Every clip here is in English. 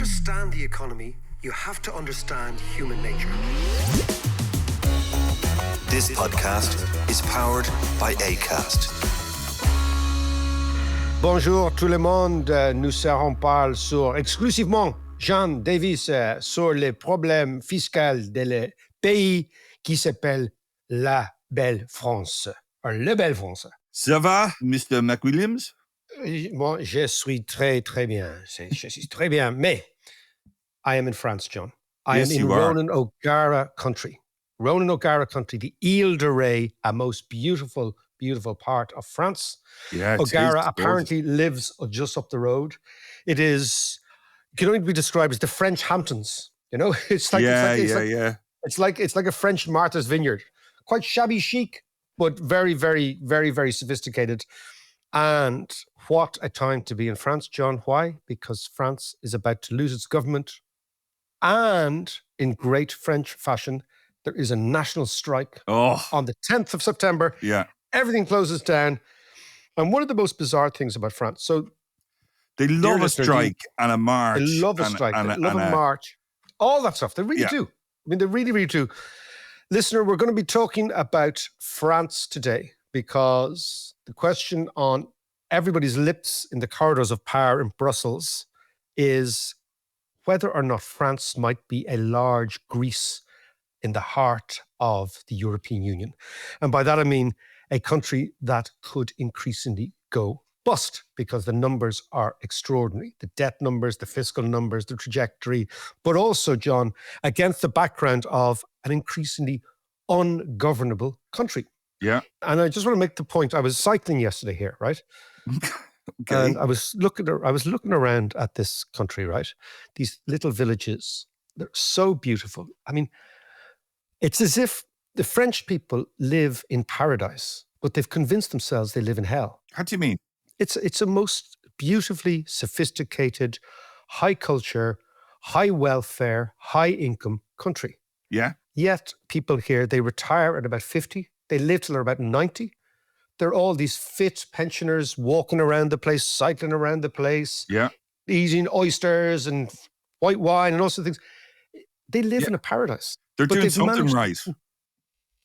understand the economy, you have to understand human nature. This podcast is powered by Acast. Bonjour tout le monde. Nous serons parler exclusivement, Jean Davis, sur les problèmes fiscaux de pays qui s'appelle la Belle France. Le Belle France. Ça va, Mr. McWilliams? Bon, je suis très, très bien. Je suis très bien. Mais I am in France, John. I am in Ronan O'Gara country. Ronan O'Gara country, the Île de Ré, a most beautiful, beautiful part of France. Yeah, O'Gara apparently lives just up the road. It can only be described as the French Hamptons. You know, it's like a French Martha's Vineyard. Quite shabby chic, but very, very, very, very sophisticated. And what a time to be in France, John. Why? Because France is about to lose its government. And in great French fashion, there is a national strike on the 10th of September. Yeah. Everything closes down. And one of the most bizarre things about France, so they love a strike and a march. They love a strike. They love a march. All that stuff. They really do. I mean, they really, really do. Listener, we're going to be talking about France today because the question on everybody's lips in the corridors of power in Brussels is whether or not France might be a large Greece in the heart of the European Union. And by that, I mean a country that could increasingly go bust because the numbers are extraordinary. The debt numbers, the fiscal numbers, the trajectory, but also, John, against the background of an increasingly ungovernable country. Yeah. And I just want to make the point, I was cycling yesterday here, right? Okay. And I was looking around at this country, right? These little villages, they're so beautiful. I mean, it's as if the French people live in paradise, but they've convinced themselves they live in hell. How do you mean? It's a most beautifully sophisticated, high culture, high welfare, high income country. Yeah. Yet people here, they retire at about 50. They live till they're about 90. They're all these fit pensioners walking around the place, cycling around the place, eating oysters and white wine and all sorts of things. They live in a paradise. They're doing something right.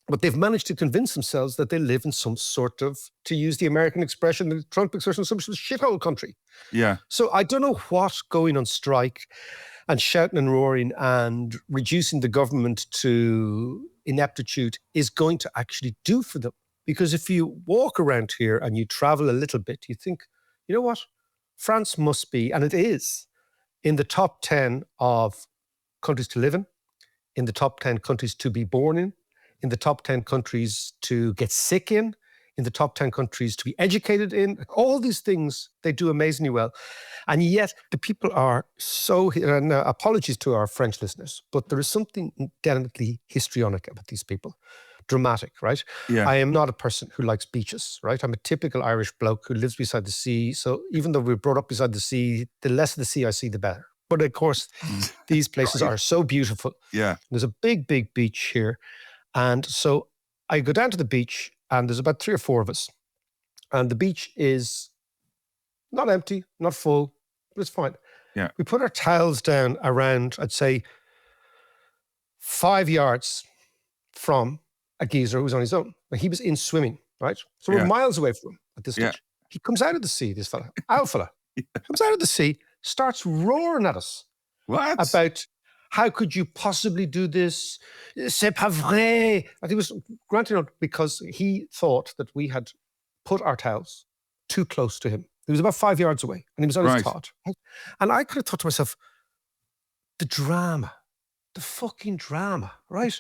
But they've managed to convince themselves that they live in some sort of, to use the American expression, the Trump expression, some sort of shithole country. Yeah. So I don't know what going on strike and shouting and roaring and reducing the government to ineptitude is going to actually do for them. Because if you walk around here and you travel a little bit, you think, you know what? France must be, and it is, in the top 10 of countries to live in the top 10 countries to be born in the top 10 countries to get sick in the top 10 countries to be educated in. All these things, they do amazingly well. And yet the people are so, and apologies to our French listeners, but there is something delicately histrionic about these people. Dramatic, right? Yeah. I am not a person who likes beaches, right? I'm a typical Irish bloke who lives beside the sea. So even though we're brought up beside the sea, the less of the sea I see, the better. But of course, these places are so beautiful. Yeah. There's a big, big beach here. And so I go down to the beach and there's about 3 or 4 of us. And the beach is not empty, not full, but it's fine. Yeah. We put our towels down around, I'd say, 5 yards from a geezer who was on his own. He was in swimming, right? So we're miles away from him at this stage. He comes out of the sea, this fella, our fella, comes out of the sea, starts roaring at us. What? About how could you possibly do this? C'est pas vrai. And he was granting it because he thought that we had put our towels too close to him. He was about 5 yards away and he was on his cot. And I could have thought to myself, the fucking drama, right?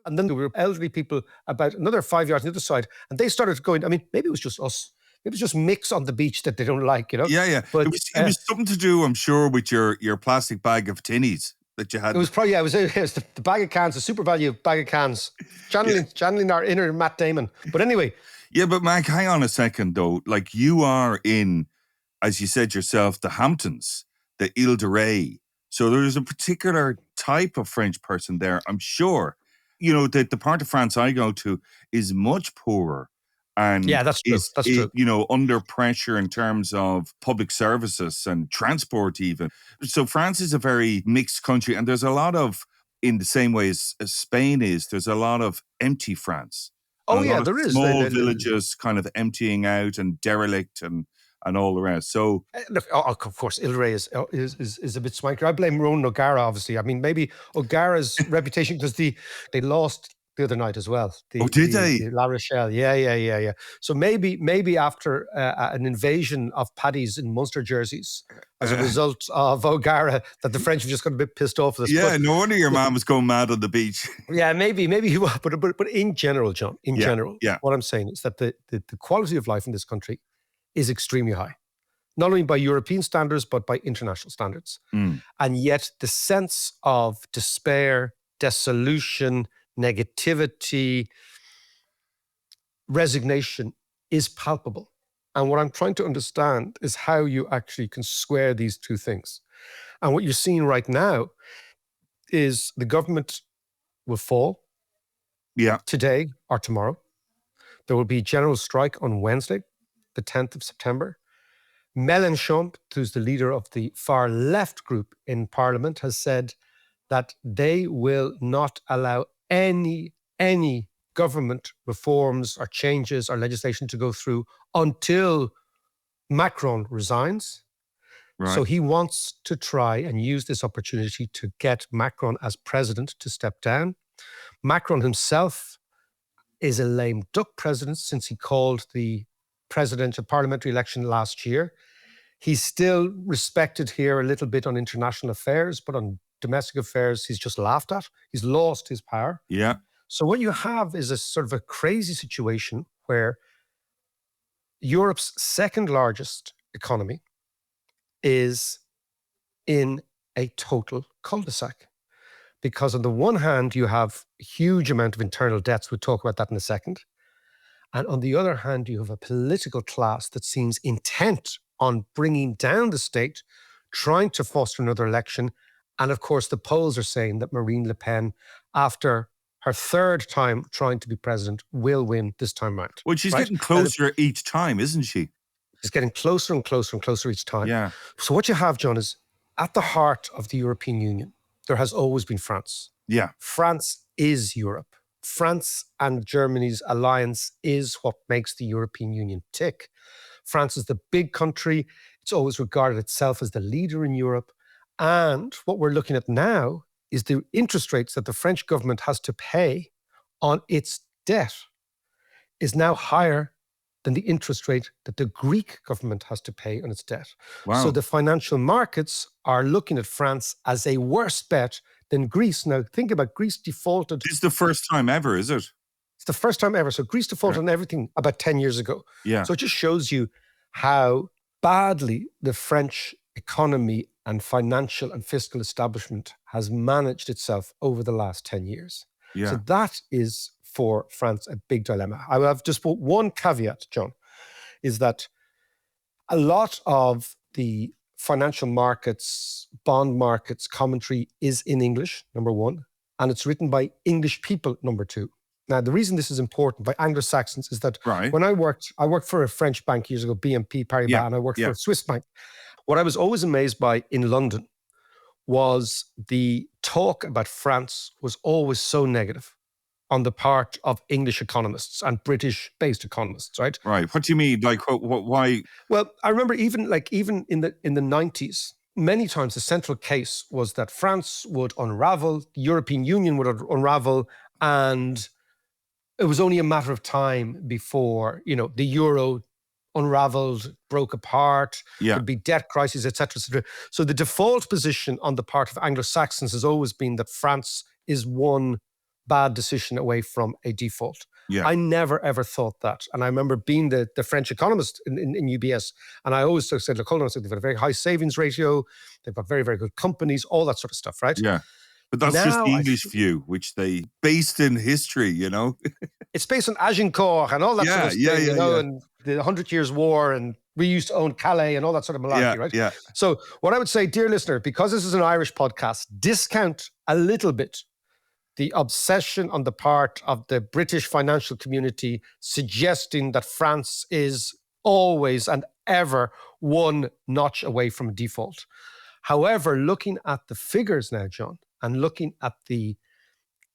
And then there were elderly people about another 5 yards on the other side and they started going, I mean, maybe it was just us. It was just mix on the beach that they don't like, you know? Yeah. But it was something to do, I'm sure, with your plastic bag of tinnies that you had. It was probably, it was the bag of cans, the super value bag of cans, channeling our inner Matt Damon. But anyway. Yeah, but Mac, hang on a second though. Like you are in, as you said yourself, the Hamptons, the Île de Ré. So there's a particular type of French person there, I'm sure. You know, the part of France I go to is much poorer and Yeah, that's true. That's true. under pressure in terms of public services and transport even. So France is a very mixed country, and there's a lot of, in the same way as Spain is, there's a lot of empty France. Oh, A yeah, lot of there is. small villages kind of emptying out and derelict and all the rest. So Look, of course, Île de Ré is a bit swankier. I blame Ronan O'Gara, obviously. I mean, maybe O'Gara's reputation, because they lost the other night as well. did they? La Rochelle. Yeah. So maybe after an invasion of paddies in Munster jerseys as a result of O'Gara, that the French have just got a bit pissed off with this. Yeah, no wonder your man was going mad on the beach. Yeah, maybe he was. But in general, John, what I'm saying is that the quality of life in this country is extremely high, not only by European standards, but by international standards. And yet the sense of despair, dissolution, negativity, resignation is palpable. And what I'm trying to understand is how you actually can square these two things. And what you're seeing right now is the government will fall today or tomorrow. There will be general strike on Wednesday, the 10th of September. Mélenchon, who's the leader of the far left group in Parliament, has said that they will not allow any government reforms or changes or legislation to go through until Macron resigns. Right. So he wants to try and use this opportunity to get Macron as president to step down. Macron himself is a lame duck president since he called the presidential parliamentary election last year. He's still respected here a little bit on international affairs, but on domestic affairs, he's just laughed at. He's lost his power. Yeah. So what you have is a sort of a crazy situation where Europe's second largest economy is in a total cul-de-sac. Because on the one hand, you have a huge amount of internal debts. We'll talk about that in a second. And on the other hand, you have a political class that seems intent on bringing down the state, trying to foster another election. And of course, the polls are saying that Marine Le Pen, after her third time trying to be president, will win this time round. Well, she's getting closer each time, isn't she? She's getting closer and closer and closer each time. Yeah. So what you have, John, is at the heart of the European Union, there has always been France. Yeah. France is Europe. France and Germany's alliance is what makes the European Union tick. France is the big country. It's always regarded itself as the leader in Europe. And what we're looking at now is the interest rates that the French government has to pay on its debt is now higher than the interest rate that the Greek government has to pay on its debt. Wow. So the financial markets are looking at France as a worse bet than Greece. Now, think about Greece defaulted. This is the first time ever, is it? It's the first time ever. So Greece defaulted on everything about 10 years ago. Yeah. So it just shows you how badly the French economy and financial and fiscal establishment has managed itself over the last 10 years. Yeah. So that is, for France, a big dilemma. I will have just put one caveat, John, is that a lot of the financial markets, bond markets commentary is in English, number one, and it's written by English people, number two. Now, the reason this is important by Anglo-Saxons is that when I worked for a French bank years ago, BNP Paribas, and I worked for a Swiss bank. What I was always amazed by in London was the talk about France was always so negative on the part of English economists and British-based economists, right? Right. What do you mean? Like, why? Well, I remember even in the 90s, many times the central case was that France would unravel, the European Union would unravel, and it was only a matter of time before, the euro unraveled, broke apart, there'd be debt crises, etc., etc. So the default position on the part of Anglo-Saxons has always been that France is one bad decision away from a default. Yeah. I never, ever thought that. And I remember being the French economist in UBS, and I always said, look, hold on a second, they've got a very high savings ratio, they've got very, very good companies, all that sort of stuff, right? Yeah. But that's just the English view, which they based in history, It's based on Agincourt and all that sort of thing, and the 100 Years' War, and we used to own Calais and all that sort of malarkey, right? Yeah. So what I would say, dear listener, because this is an Irish podcast, discount a little bit the obsession on the part of the British financial community suggesting that France is always and ever one notch away from default. However, looking at the figures now, John, and looking at the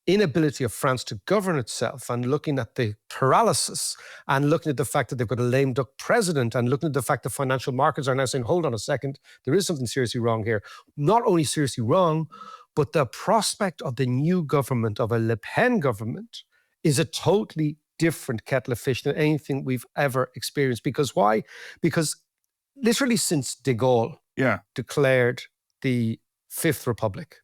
inability of France to govern itself, and looking at the paralysis, and looking at the fact that they've got a lame duck president, and looking at the fact that financial markets are now saying, hold on a second, there is something seriously wrong here. Not only seriously wrong, but the prospect of the new government, of a Le Pen government, is a totally different kettle of fish than anything we've ever experienced. Because why? Because literally since de Gaulle declared the Fifth Republic,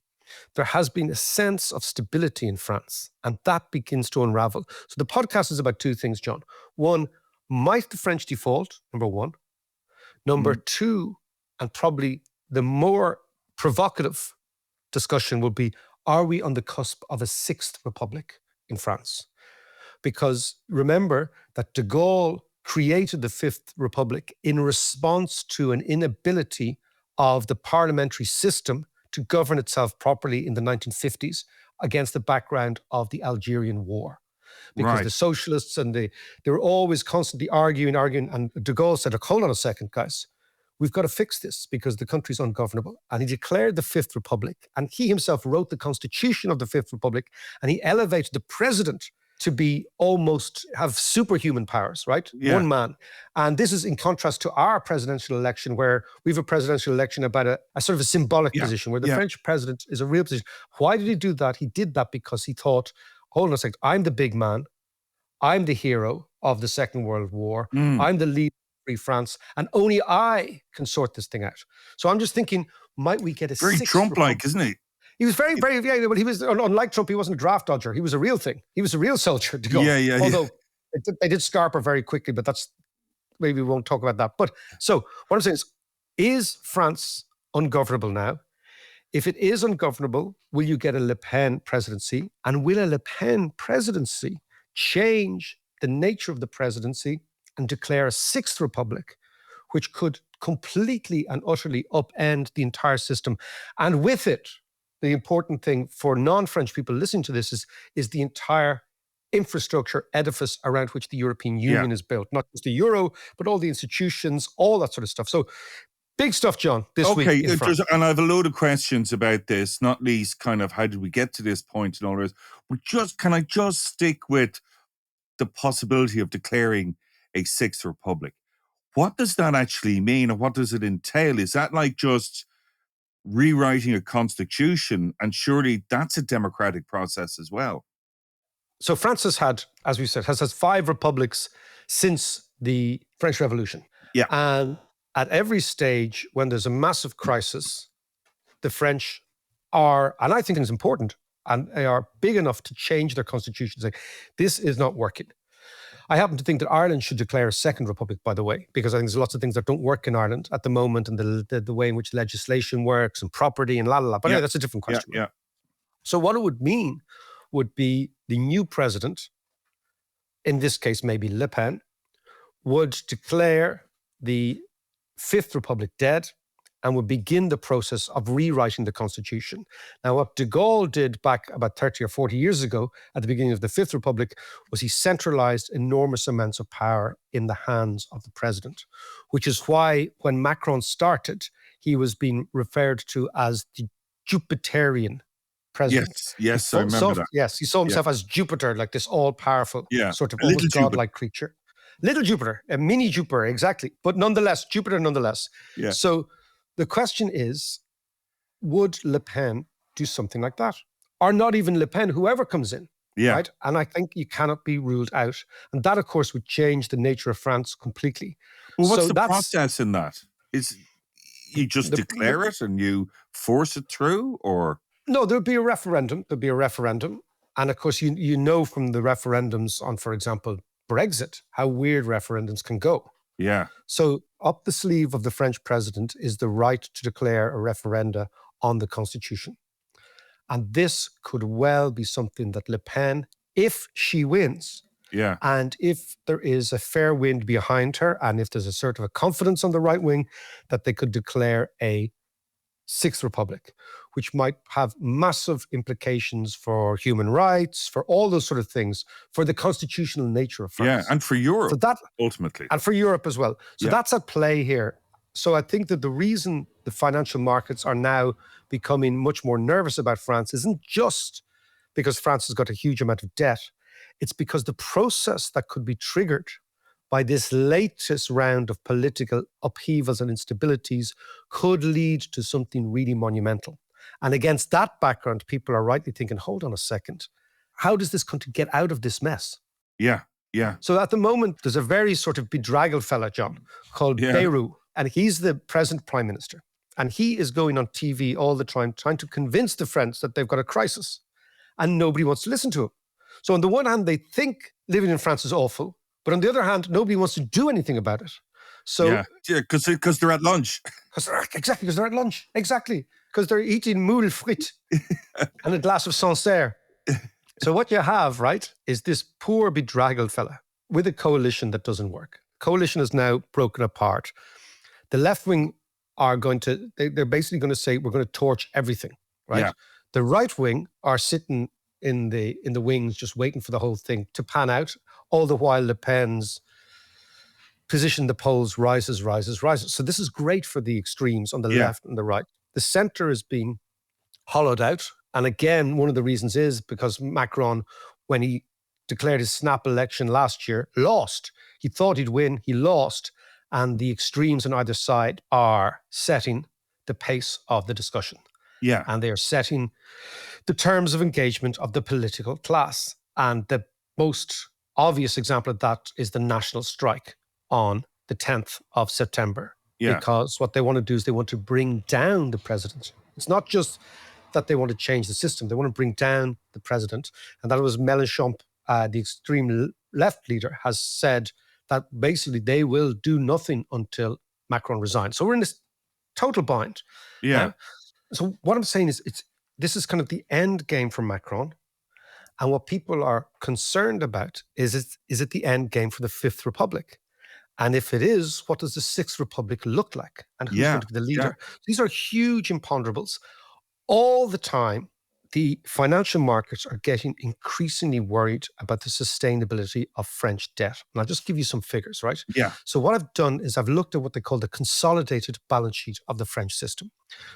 there has been a sense of stability in France, and that begins to unravel. So the podcast is about two things, John. One, might the French default? Number one. Number two, and probably the more provocative discussion will be, are we on the cusp of a sixth republic in France? Because remember that de Gaulle created the Fifth Republic in response to an inability of the parliamentary system to govern itself properly in the 1950s against the background of the Algerian War. Because the socialists and they were always constantly arguing, and de Gaulle said, hold on a second, guys, we've got to fix this because the country's ungovernable. And he declared the Fifth Republic, and he himself wrote the constitution of the Fifth Republic, and he elevated the president to be almost have superhuman powers, right? Yeah. One man. And this is in contrast to our presidential election, where we have a presidential election about a sort of a symbolic position, where the French president is a real position. Why did he do that? He did that because he thought, hold on a second, I'm the big man. I'm the hero of the Second World War. I'm the leader of free France, and only I can sort this thing out. So I'm just thinking, might we get a very Trump-like, isn't he? He was very, very, but he was, unlike Trump, he wasn't a draft dodger. He was a real thing. He was a real soldier to go. Although they did scarp her very quickly, but that's, maybe we won't talk about that. But so what I'm saying is France ungovernable now? If it is ungovernable, will you get a Le Pen presidency? And will a Le Pen presidency change the nature of the presidency and declare a sixth republic, which could completely and utterly upend the entire system? And with it, the important thing for non-French people listening to this is the entire infrastructure edifice around which the European Union is built. Not just the euro, but all the institutions, all that sort of stuff. So big stuff, John, this week in France. And I have a load of questions about this, not least kind of how did we get to this point and all this. But can I just stick with the possibility of declaring a sixth republic? What does that actually mean, and what does it entail? Is that like just rewriting a constitution? And surely that's a democratic process as well. So France has had, as we said, has had 5 republics since the French Revolution. Yeah. And at every stage, when there's a massive crisis, the French are, and I think it's important, and they are big enough to change their constitution, say, this is not working. I happen to think that Ireland should declare a second republic, by the way, because I think there's lots of things that don't work in Ireland at the moment, and the way in which legislation works and property and la la la. But anyway, that's a different question. Yeah. So what it would mean would be the new president, in this case maybe Le Pen, would declare the Fifth Republic dead and would begin the process of rewriting the constitution. Now, what de Gaulle did back about 30 or 40 years ago at the beginning of the Fifth Republic was he centralized enormous amounts of power in the hands of the president, which is why when Macron started, he was being referred to as the Jupiterian president. Yes, I remember that. Yes, he saw himself as Jupiter, like this all-powerful sort of almost godlike creature. Little Jupiter, a mini Jupiter, exactly. But nonetheless, Jupiter nonetheless. Yeah. So the question is, would Le Pen do something like that? Or not even Le Pen, whoever comes in, right? And I think you cannot be ruled out. And that, of course, would change the nature of France completely. Well, what's the process in that? Is you just declare it and you force it through, or? No, there'd be a referendum. And of course, you know from the referendums on, for example, Brexit, how weird referendums can go. Yeah. So up the sleeve of the French president is the right to declare a referenda on the constitution. And this could well be something that Le Pen, if she wins, and if there is a fair wind behind her, and if there's a sort of a confidence on the right wing, that they could declare a Sixth Republic, which might have massive implications for human rights, for all those sort of things, for the constitutional nature of France. Yeah, and for Europe, ultimately. And for Europe as well. So that's at play here. So I think that the reason the financial markets are now becoming much more nervous about France isn't just because France has got a huge amount of debt. It's because the process that could be triggered by this latest round of political upheavals and instabilities could lead to something really monumental. And against that background, people are rightly thinking, hold on a second, how does this country get out of this mess? Yeah. So at the moment, there's a very sort of bedraggled fella, John, called Bayrou, and he's the present prime minister. And he is going on TV all the time, trying to convince the French that they've got a crisis. And nobody wants to listen to him. So on the one hand, they think living in France is awful. But on the other hand, nobody wants to do anything about it. So because they're at lunch. Because they're at lunch. Exactly. Because they're eating moule frites and a glass of Sancerre. So what you have, right, is this poor bedraggled fella with a coalition that doesn't work. Coalition is now broken apart. The left wing are they're basically going to say, we're going to torch everything, right? Yeah. The right wing are sitting in the wings, just waiting for the whole thing to pan out. All the while, Le Pen's position in the polls rises. So this is great for the extremes on the left and the right. The center is being hollowed out. And again, one of the reasons is because Macron, when he declared his snap election last year, lost. He thought he'd win, he lost. And the extremes on either side are setting the pace of the discussion. Yeah. And they are setting the terms of engagement of the political class. And the most obvious example of that is the national strike on the 10th of September. Yeah. Because what they want to do is they want to bring down the president. It's not just that they want to change the system. They want to bring down the president. And that was Mélenchon, the extreme left leader, has said that basically they will do nothing until Macron resigns. So we're in this total bind. Yeah. So what I'm saying is this is kind of the end game for Macron. And what people are concerned about is it the end game for the Fifth Republic? And if it is, what does the Sixth Republic look like? And who's going to be the leader? Yeah. These are huge imponderables. All the time, the financial markets are getting increasingly worried about the sustainability of French debt. And I'll just give you some figures, right? Yeah. So what I've done is I've looked at what they call the consolidated balance sheet of the French system.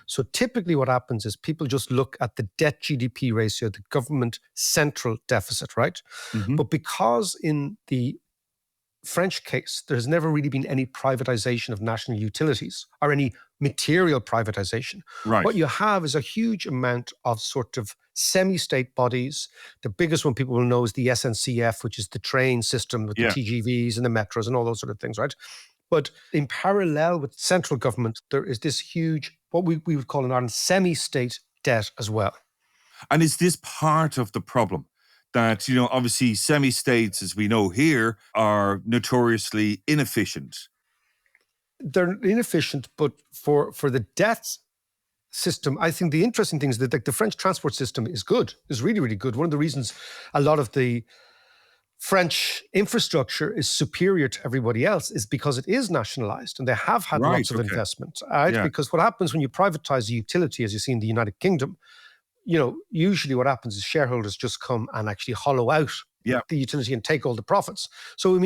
So typically what happens is people just look at the debt GDP ratio, the government central deficit, right? Mm-hmm. But because in the French case, there's never really been any privatization of national utilities or any material privatization. Right. What you have is a huge amount of sort of semi-state bodies. The biggest one people will know is the SNCF, which is the train system with the TGVs and the metros and all those sort of things, right? But in parallel with central government, there is this huge, what we would call in Ireland, semi-state debt as well. And is this part of the problem? That, obviously semi-states, as we know here, are notoriously inefficient. They're inefficient, but for the debt system, I think the interesting thing is that the French transport system is good, is really, really good. One of the reasons a lot of the French infrastructure is superior to everybody else is because it is nationalized and they have had lots of investment. Right? Yeah. Because what happens when you privatize a utility, as you see in the United Kingdom, usually what happens is shareholders just come and actually hollow out the utility and take all the profits. So,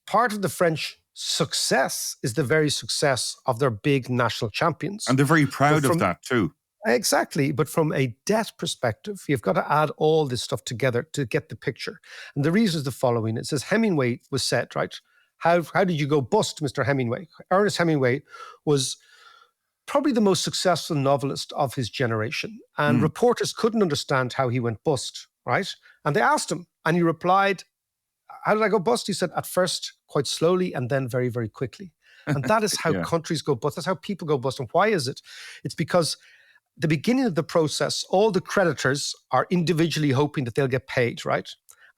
part of the French success is the very success of their big national champions. And they're very proud of that too. Exactly. But from a debt perspective, you've got to add all this stuff together to get the picture. And the reason is the following. It says Hemingway was said, right? How did you go bust, Mr. Hemingway? Ernest Hemingway was probably the most successful novelist of his generation. And reporters couldn't understand how he went bust, right? And they asked him, and he replied, how did I go bust? He said, at first, quite slowly, and then very, very quickly. And that is how countries go bust. That's how people go bust. And why is it? It's because the beginning of the process, all the creditors are individually hoping that they'll get paid, right?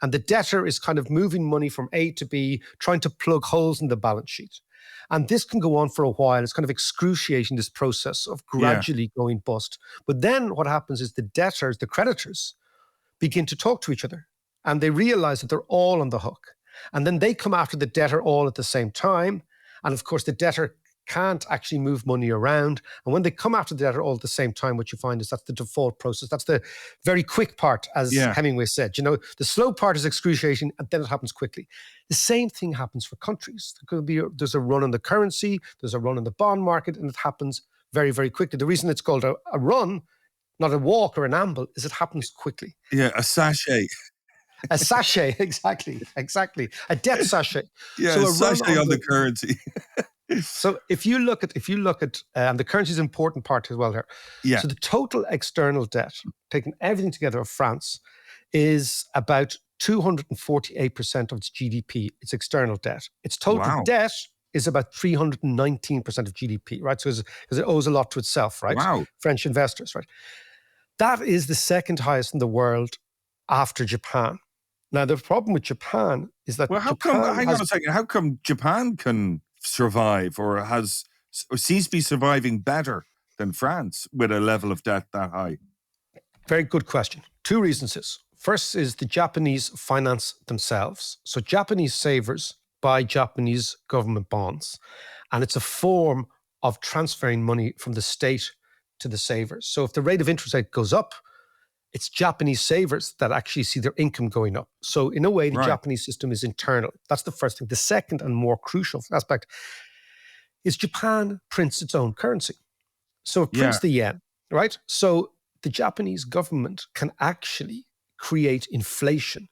And the debtor is kind of moving money from A to B, trying to plug holes in the balance sheet. And this can go on for a while. It's kind of excruciating, this process of gradually going bust. But then what happens is the debtors, the creditors, begin to talk to each other. And they realize that they're all on the hook. And then they come after the debtor all at the same time. And of course, the debtor can't actually move money around. And when they come after the debtor all at the same time, what you find is that's the default process. That's the very quick part, as Hemingway said. You know, the slow part is excruciating, and then it happens quickly. The same thing happens for countries. There's a run on the currency, there's a run on the bond market, and it happens very, very quickly. The reason it's called a run, not a walk or an amble, is it happens quickly. Yeah, a sachet. A sachet, exactly. A debt sachet. Yeah, so a sachet on the currency. So if you look at, and the currency is an important part as well here. Yeah. So the total external debt, taking everything together of France, is about 248% of its GDP. Its external debt. Its total debt is about 319% of GDP, right? So because it owes a lot to itself, right? Wow. French investors, right? That is the second highest in the world after Japan. Now, the problem with Japan is that hang on a second, how come Japan can survive or seems to be surviving better than France with a level of debt that high? Very good question. Two reasons. First is the Japanese finance themselves. So Japanese savers buy Japanese government bonds, and it's a form of transferring money from the state to the savers. So if the rate of interest rate goes up, it's Japanese savers that actually see their income going up. So in a way, the Japanese system is internal. That's the first thing. The second and more crucial aspect is Japan prints its own currency. So it prints the yen, right? So the Japanese government can actually create inflation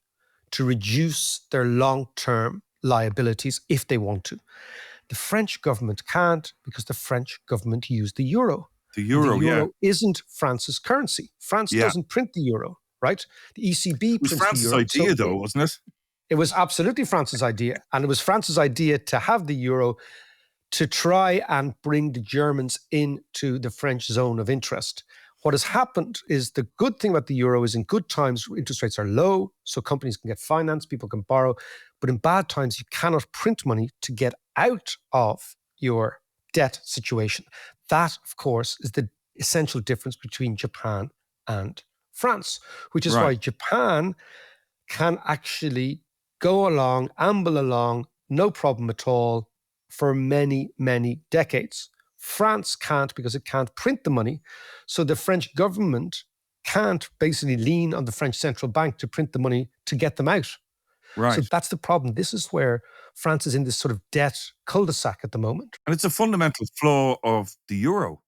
to reduce their long-term liabilities if they want to. The French government can't because the French government used the euro. The euro isn't France's currency. France doesn't print the euro, right? The ECB prints the euro. It was France's idea, though, wasn't it? It was absolutely France's idea. And it was France's idea to have the euro to try and bring the Germans into the French zone of interest. What has happened is the good thing about the euro is in good times, interest rates are low, so companies can get finance, people can borrow. But in bad times, you cannot print money to get out of your debt situation. That, of course, is the essential difference between Japan and France, which is why Japan can actually go along, amble along, no problem at all for many, many decades. France can't because it can't print the money. So the French government can't basically lean on the French central bank to print the money to get them out. Right. So that's the problem. This is where France is in this sort of debt cul-de-sac at the moment. And it's a fundamental flaw of the euro.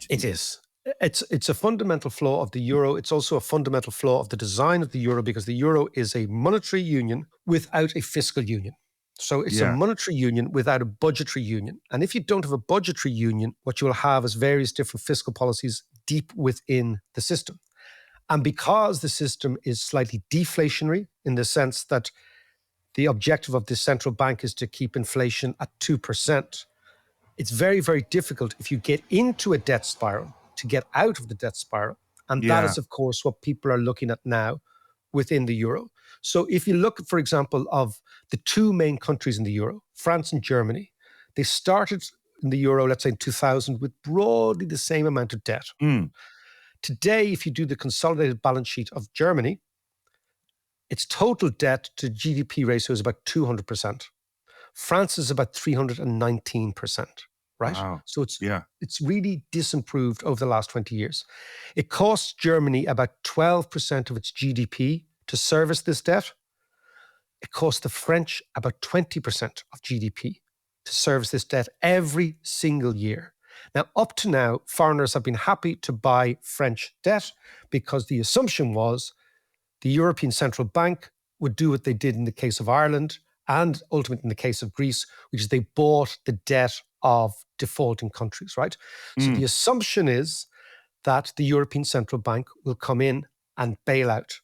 It is. It's a fundamental flaw of the euro. It's also a fundamental flaw of the design of the euro because the euro is a monetary union without a fiscal union. So it's a monetary union without a budgetary union. And if you don't have a budgetary union, what you will have is various different fiscal policies deep within the system. And because the system is slightly deflationary in the sense that the objective of the central bank is to keep inflation at 2%, it's very, very difficult if you get into a debt spiral to get out of the debt spiral. And that is, of course, what people are looking at now within the euro. So if you look, for example, of the two main countries in the euro, France and Germany, they started in the euro, let's say in 2000, with broadly the same amount of debt. Today, if you do the consolidated balance sheet of Germany, its total debt to GDP ratio is about 200%. France is about 319%, right? Wow. So it's really disimproved over the last 20 years. It costs Germany about 12% of its GDP to service this debt. It costs the French about 20% of GDP to service this debt every single year. Now, up to now, foreigners have been happy to buy French debt because the assumption was the European Central Bank would do what they did in the case of Ireland and ultimately in the case of Greece, which is they bought the debt of defaulting countries, right? So the assumption is that the European Central Bank will come in and bail out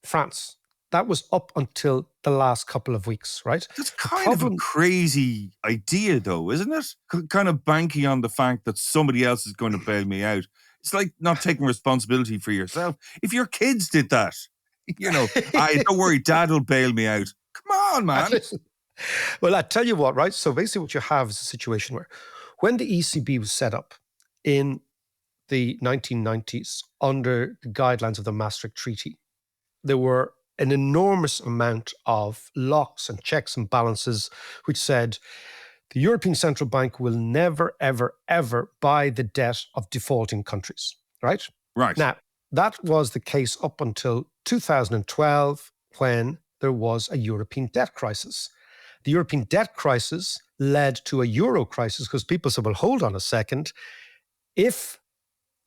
France. That was up until the last couple of weeks, right? That's kind of a crazy idea, though, isn't it? Kind of banking on the fact that somebody else is going to bail me out. It's like not taking responsibility for yourself. If your kids did that, don't worry, Dad will bail me out. Come on, man. Well, I tell you what, right? So basically what you have is a situation where when the ECB was set up in the 1990s under the guidelines of the Maastricht Treaty, there were an enormous amount of locks and checks and balances which said The European Central Bank will never, ever, ever buy the debt of defaulting countries, right? Right. Now, that was the case up until 2012 when there was a European debt crisis. The European debt crisis led to a euro crisis because people said, well, hold on a second. If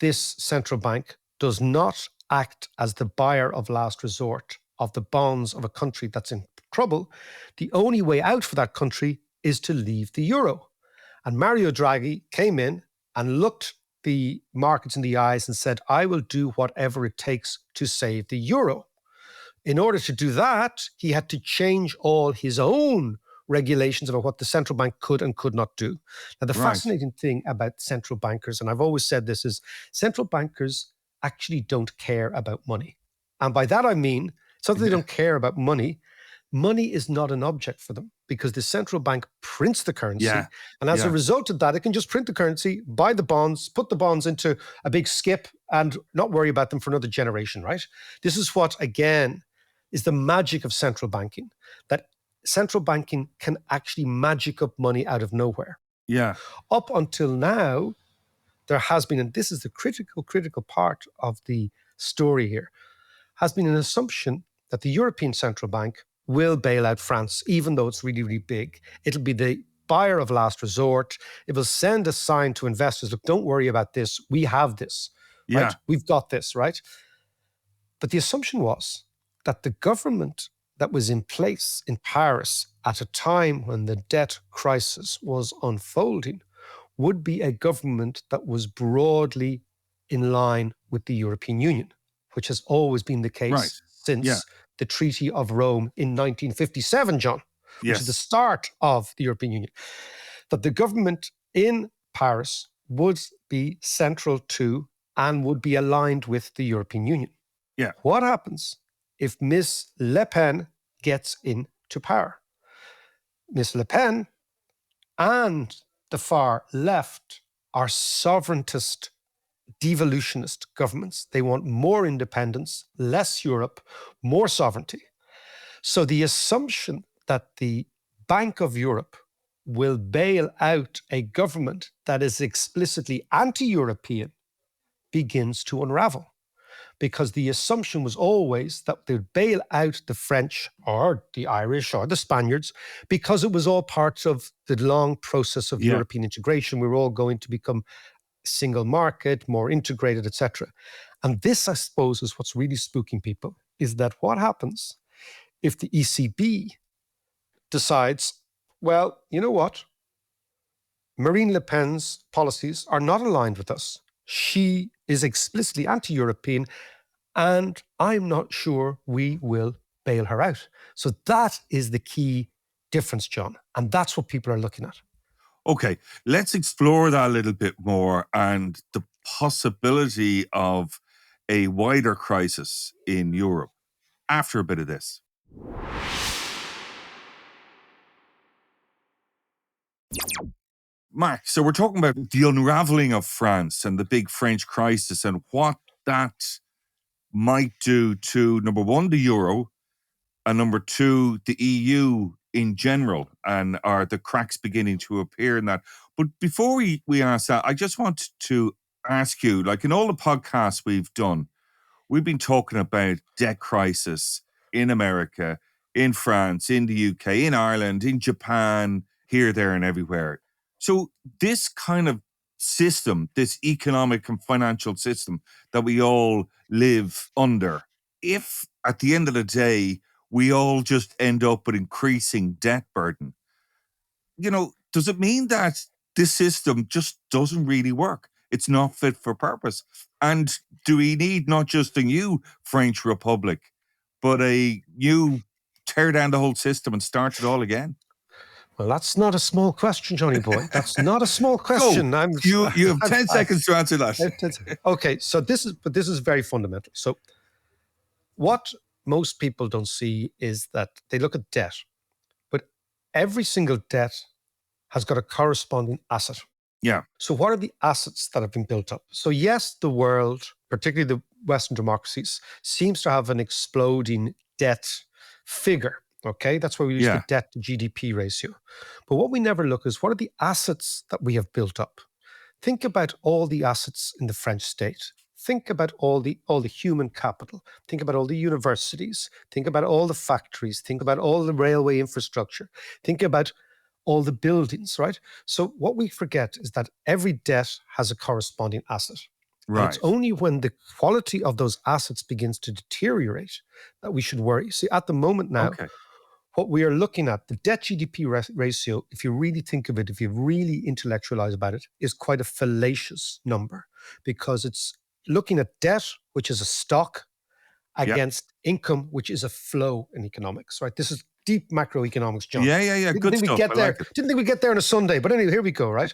this central bank does not act as the buyer of last resort of the bonds of a country that's in trouble, the only way out for that country is to leave the euro. And Mario Draghi came in and looked the markets in the eyes and said, I will do whatever it takes to save the euro. In order to do that, he had to change all his own regulations about what the central bank could and could not do. Now, the fascinating thing about central bankers, and I've always said this, is central bankers actually don't care about money. And by that I mean, it's not that they don't care about money. Money is not an object for them because the central bank prints the currency. And as a result of that, it can just print the currency, buy the bonds, put the bonds into a big skip and not worry about them for another generation, right? This is what, again, is the magic of central banking, that central banking can actually magic up money out of nowhere. Yeah. Up until now, there has been, and this is the critical part of the story here, has been an assumption that the European Central Bank will bail out France, even though it's really, really big. It'll be the buyer of last resort. It will send a sign to investors, look, don't worry about this. We have this, right? We've got this, right? But the assumption was that the government that was in place in Paris at a time when the debt crisis was unfolding would be a government that was broadly in line with the European Union, which has always been the case since the Treaty of Rome in 1957, John, which is the start of the European Union. That the government in Paris would be central to and would be aligned with the European Union. Yeah. What happens if Miss Le Pen gets into power? Miss Le Pen and the far left are sovereigntist, devolutionist governments. They want more independence, less Europe, more sovereignty. So the assumption that the Bank of Europe will bail out a government that is explicitly anti-European begins to unravel. Because the assumption was always that they'd bail out the French or the Irish or the Spaniards because it was all part of the long process of European integration. We were all going to become a single market, more integrated, etc. And this, I suppose, is what's really spooking people, is that what happens if the ECB decides, well, you know what? Marine Le Pen's policies are not aligned with us. She is explicitly anti-European, and I'm not sure we will bail her out. So that is the key difference, John. And that's what people are looking at. Okay, let's explore that a little bit more and the possibility of a wider crisis in Europe after a bit of this. Mark, so we're talking about the unraveling of France and the big French crisis and what that might do to, number one, the euro, and number two, the EU in general, and are the cracks beginning to appear in that. But before we ask that, I just want to ask you, like in all the podcasts we've done, we've been talking about debt crisis in America, in France, in the UK, in Ireland, in Japan, here, there, and everywhere. So this kind of system, this economic and financial system that we all live under, if at the end of the day, we all just end up with increasing debt burden, you know, does it mean that this system just doesn't really work? It's not fit for purpose. And do we need not just a new French Republic, but a new tear down the whole system and start it all again? Well, that's not a small question, Johnny boy. That's not a small question. You have 10 seconds to answer that. Okay, so this is very fundamental. So what most people don't see is that they look at debt, but every single debt has got a corresponding asset. Yeah. So what are the assets that have been built up? So yes, the world, particularly the Western democracies, seems to have an exploding debt figure. Okay, that's where we use the debt to GDP ratio. But what we never look is, what are the assets that we have built up? Think about all the assets in the French state. Think about all the human capital. Think about all the universities. Think about all the factories. Think about all the railway infrastructure. Think about all the buildings, right? So what we forget is that every debt has a corresponding asset. Right. And it's only when the quality of those assets begins to deteriorate that we should worry. See, at the moment now, what we are looking at, the debt GDP ratio, if you really think of it, if you really intellectualize about it, is quite a fallacious number, because it's looking at debt, which is a stock, against income, which is a flow in economics, right? This is deep macroeconomics, John. Good stuff. I like it. Didn't think we'd get there on a Sunday, but anyway, here we go, right?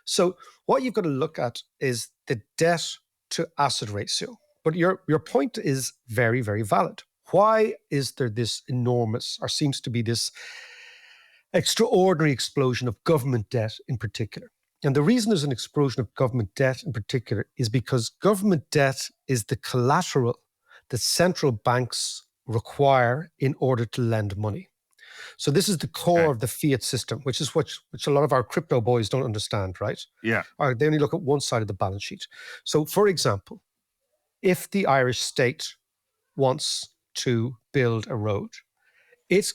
So what you've got to look at is the debt to asset ratio. But your point is very, very valid. Why is there this enormous, or seems to be this extraordinary explosion of government debt in particular? And the reason there's an explosion of government debt in particular is because government debt is the collateral that central banks require in order to lend money. So this is the core of the fiat system, which is which a lot of our crypto boys don't understand, right? Yeah. Or they only look at one side of the balance sheet. So for example, if the Irish state wants to build a road, it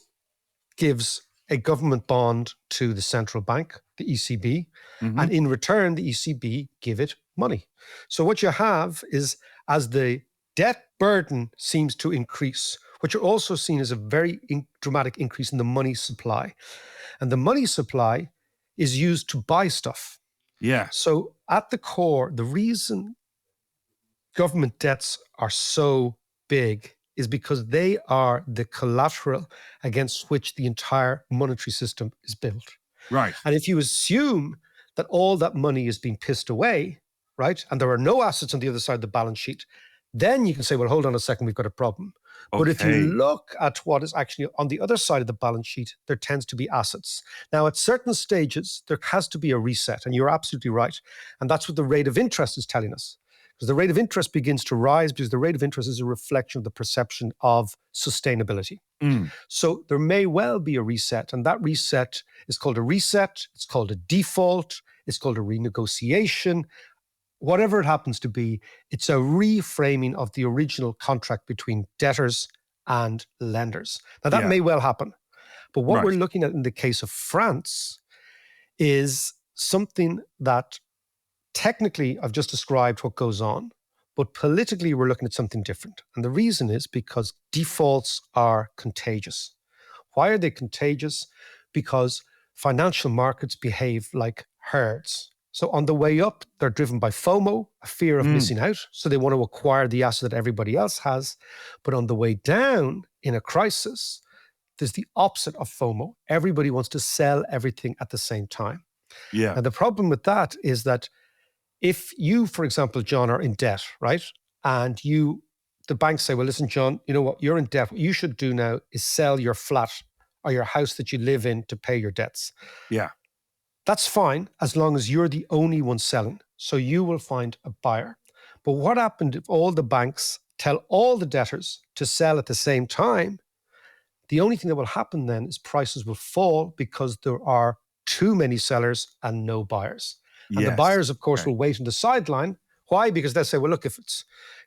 gives a government bond to the central bank, the ECB, and in return, the ECB give it money. So what you have is, as the debt burden seems to increase, what you're also seeing is a very dramatic increase in the money supply. And the money supply is used to buy stuff. Yeah. So at the core, the reason government debts are so big is because they are the collateral against which the entire monetary system is built. Right. And if you assume that all that money is being pissed away, right, and there are no assets on the other side of the balance sheet, then you can say, well, hold on a second, we've got a problem. But if you look at what is actually on the other side of the balance sheet, there tends to be assets. Now, at certain stages, there has to be a reset, and you're absolutely right. And that's what the rate of interest is telling us. Because the rate of interest begins to rise because the rate of interest is a reflection of the perception of sustainability. So there may well be a reset, and that reset is called a reset, it's called a default, it's called a renegotiation. Whatever it happens to be, it's a reframing of the original contract between debtors and lenders. Now, that may well happen. But what we're looking at in the case of France is something that technically I've just described what goes on, but politically we're looking at something different. And the reason is because defaults are contagious. Why are they contagious? Because financial markets behave like herds. So on the way up, they're driven by FOMO, a fear of missing out. So they want to acquire the asset that everybody else has. But on the way down in a crisis, there's the opposite of FOMO. Everybody wants to sell everything at the same time. Yeah. And the problem with that is that if you, for example, John, are in debt, right? And the banks say, well, listen, John, you know what? You're in debt. What you should do now is sell your flat or your house that you live in to pay your debts. Yeah. That's fine as long as you're the only one selling. So you will find a buyer. But what happened if all the banks tell all the debtors to sell at the same time? The only thing that will happen then is prices will fall because there are too many sellers and no buyers. And the buyers, of course, will wait on the sideline. Why? Because they'll say, well, look, if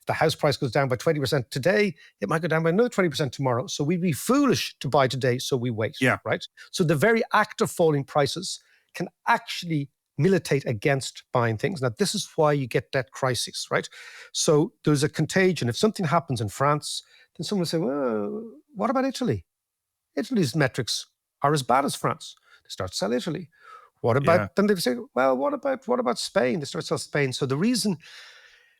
the house price goes down by 20% today, it might go down by another 20% tomorrow. So we'd be foolish to buy today, so we wait, right? So the very act of falling prices can actually militate against buying things. Now, this is why you get debt crises, right? So there's a contagion. If something happens in France, then someone will say, well, what about Italy? Italy's metrics are as bad as France. They start to sell Italy. What about, then they say, well, what about Spain? They start to sell Spain. So the reason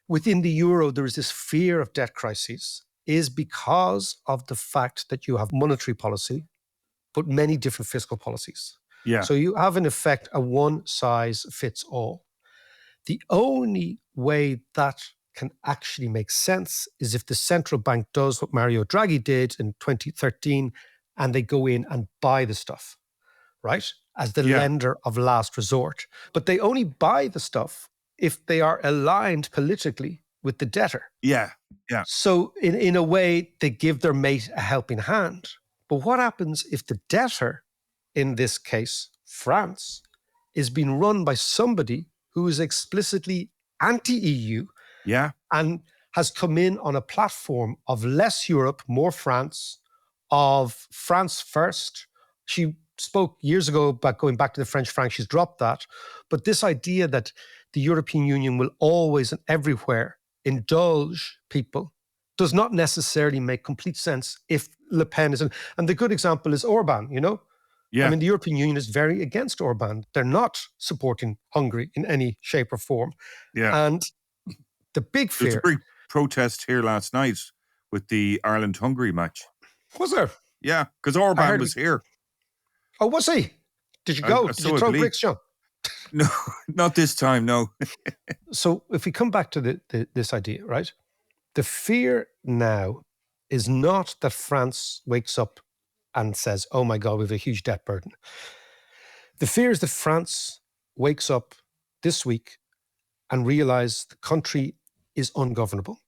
within the euro there is this fear of debt crises is because of the fact that you have monetary policy, but many different fiscal policies. Yeah. So you have, in effect, a one-size-fits-all. The only way that can actually make sense is if the central bank does what Mario Draghi did in 2013 and they go in and buy the stuff, right? As the lender of last resort. But they only buy the stuff if they are aligned politically with the debtor. Yeah. So in a way, they give their mate a helping hand. But what happens if the debtor, in this case, France, is being run by somebody who is explicitly anti-EU and has come in on a platform of less Europe, more France, of France first? She spoke years ago about going back to the French franc. She's dropped that. But this idea that the European Union will always and everywhere indulge people does not necessarily make complete sense if Le Pen is... And the good example is Orban, you know? Yeah. I mean, the European Union is very against Orban. They're not supporting Hungary in any shape or form. Yeah. And the big fear... There's a big protest here last night with the Ireland-Hungary match. Was there? Yeah, because Orban was here. Oh, was he? Did you go? Did you throw bricks, John? No, not this time, no. So if we come back to this idea, right? The fear now is not that France wakes up and says, oh my God, we have a huge debt burden. The fear is that France wakes up this week and realizes the country is ungovernable.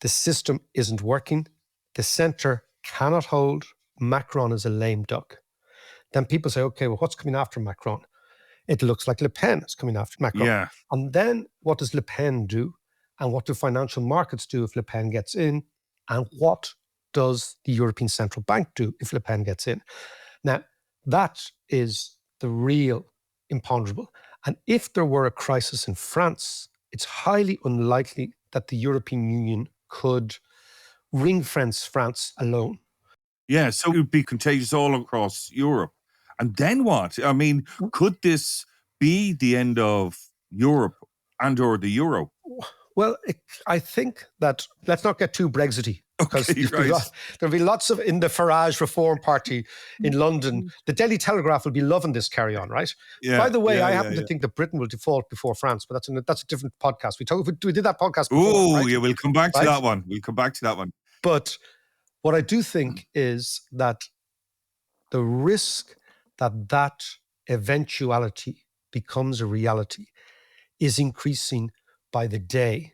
The system isn't working. The centre cannot hold. Macron is a lame duck. Then people say, okay, well, what's coming after Macron? It looks like Le Pen is coming after Macron. Yeah. And then what does Le Pen do? And what do financial markets do if Le Pen gets in? And what does the European Central Bank do if Le Pen gets in? Now, that is the real imponderable. And if there were a crisis in France, it's highly unlikely that the European Union could ring-fence France alone. Yeah, so it would be contagious all across Europe. And then what? I mean, could this be the end of Europe and or the euro? Well, I think that, let's not get too Brexity, because there'll be lots of, in the Farage Reform Party in London, the Daily Telegraph will be loving this carry on, right? Yeah, by the way, I happen to think that Britain will default before France, but that's a different podcast. We did that podcast before. Oh, right? yeah, we'll come back to that one. We'll come back to that one. But what I do think is that the risk that eventuality becomes a reality is increasing by the day.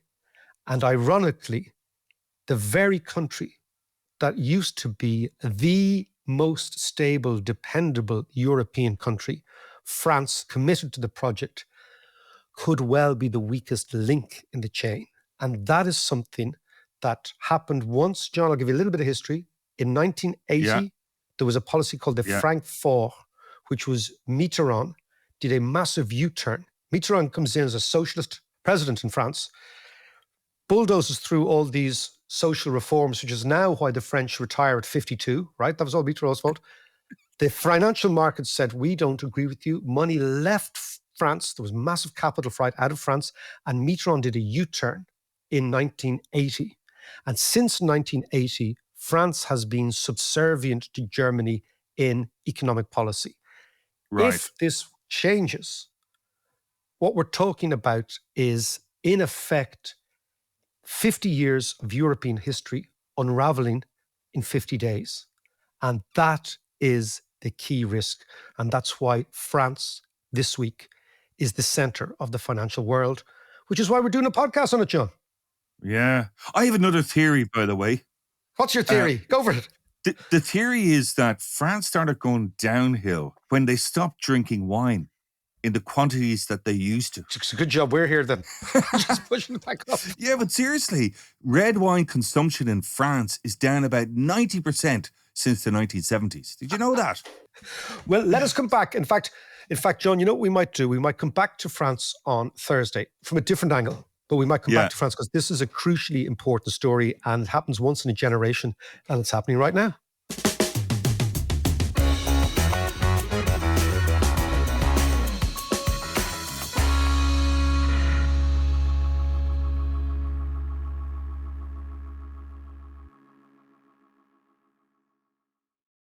And ironically, the very country that used to be the most stable, dependable European country, France, committed to the project, could well be the weakest link in the chain. And that is something that happened once. John, I'll give you a little bit of history. In 1980, there was a policy called the Francfort, which was Mitterrand did a massive U-turn. Mitterrand comes in as a socialist president in France, bulldozes through all these social reforms, which is now why the French retire at 52, right? That was all Mitterrand's fault. The financial markets said, we don't agree with you. Money left France. There was massive capital flight out of France, and Mitterrand did a U-turn in 1980. And since 1980, France has been subservient to Germany in economic policy. Right. If this changes, what we're talking about is, in effect, 50 years of European history unraveling in 50 days. And that is the key risk. And that's why France this week is the center of the financial world, which is why we're doing a podcast on it, John. Yeah. I have another theory, by the way. What's your theory? Go for it. The theory is that France started going downhill when they stopped drinking wine in the quantities that they used to. It's a good job we're here then. Just pushing it back up. Yeah, but seriously, red wine consumption in France is down about 90% since the 1970s. Did you know that? Well, let us come back. In fact, John, you know what we might do? We might come back to France on Thursday from a different angle. But we might come back to France because this is a crucially important story and it happens once in a generation, and it's happening right now.